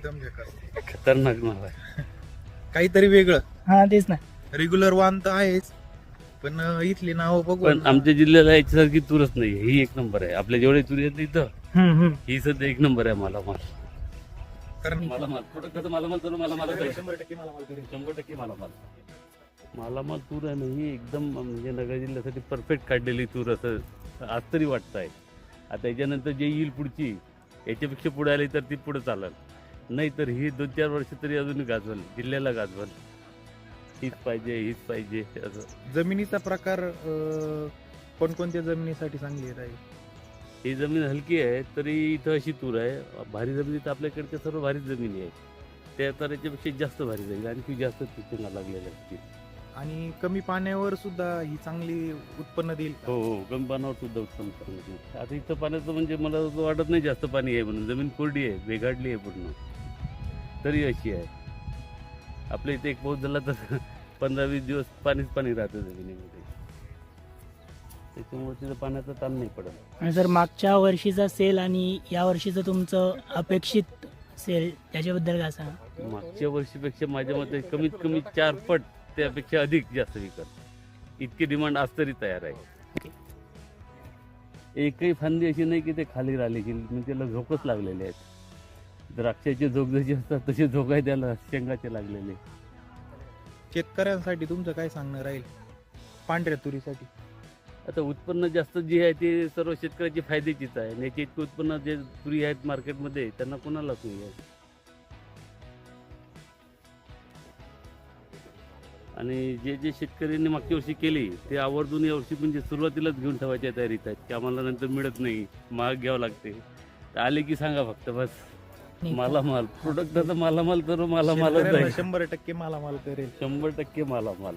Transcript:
एकदम बेकार. खतरनाक माल आहे. काहीतरी वेगळं. हा तेच ना. रेग्युलर वाहन तर आहेच, पण इथली नावं पण बघून आमच्या जिल्ह्याला याच्यासारखी तूरच नाही. ही एक नंबर आहे. आपल्या जेवढे तुरी आहेत इथं हम्म. ही सध्या एक नंबर आहे. मालामाल कारण मालामाल प्रोडक्ट मालामाल तर मालामाल 100% मालामाल करेल. 100% मालामाल तूर आहे ना ही एकदम म्हणजे नगर जिल्ह्यासाठी परफेक्ट काढलेली तूर असं आज तरी वाटत आहे. आता याच्यानंतर जे येईल पुढची याच्यापेक्षा पुढे आली तर ती पुढे चालेल, नाही तर ही 2-4 वर्ष तरी अजून गाजवल, जिल्ह्याला गाजवल. हीच पाहिजे असं. जमिनीचा प्रकार कोणकोणत्या जमिनीसाठी चांगली राहील? ही जमीन हलकी आहे तरी इथं अशी तूर आहे. भारी जमिनीत आपल्याकडच्या सर्व भारी जमिनी आहे, त्या तर याच्यापेक्षा जास्त भारी जाईल, आणखी जास्त पिकांना लागलेल्या असतील. आणि कमी पाण्यावर सुद्धा ही चांगली उत्पन्न देईल का? हो कमी पाण्यावर सुद्धा उत्तम करण्यात. आता इथं पाण्याचं म्हणजे मला असं वाटत नाही जास्त पाणी आहे म्हणून. जमीन कोरडी आहे, वेगाडली आहे पूर्ण, तरी अशी आहे. आपल्या इथे एक पाऊस झाला तर 15-20 दिवस पाणी राहतं जमिनीमध्ये, त्याच्यामुळे तिथं पाण्याचा ताण नाही पडत. आणि सर मागच्या वर्षीचा सेल आणि या वर्षीचं तुमचं अपेक्षित सेल त्याच्याबद्दल काय सांगा? मागच्या वर्षीपेक्षा माझ्या मते कमीत कमी 4 पट त्यापेक्षा अधिक जास्त विकत, इतकी डिमांड आज तरी तयार आहे. एकही फांदी अशी नाही की ते खाली राहिली की म्हणजे त्याला झोकच लागलेले आहेत. द्राक्षाचे झोक जसे असतात तसे झोक आहे त्याला, शेंगाचे लागलेले. शेतकऱ्यांसाठी तुमचं काय सांगणं राहील पांढऱ्या तुरीसाठी? आता उत्पन्न जास्त जे आहे ते सर्व शेतकऱ्याची फायद्याचीच आहे. आणि याचे इतकं उत्पन्न जे तुरी आहेत मार्केटमध्ये त्यांना कोणालाच नाही आहे. आणि जे शेतकऱ्यांनी मागच्या वर्षी केली ते आवर्जून या वर्षी म्हणजे सुरुवातीलाच घेऊन ठेवायच्या तयारीत आहेत की आम्हाला नंतर मिळत नाही, महाग घ्यावं लागते. तर आले की सांगा फक्त बस. मालामाल प्रोडक्ट आता मालामाल तर मालामालच आहे. 100% मालामाल करेल. 100% मालामाल.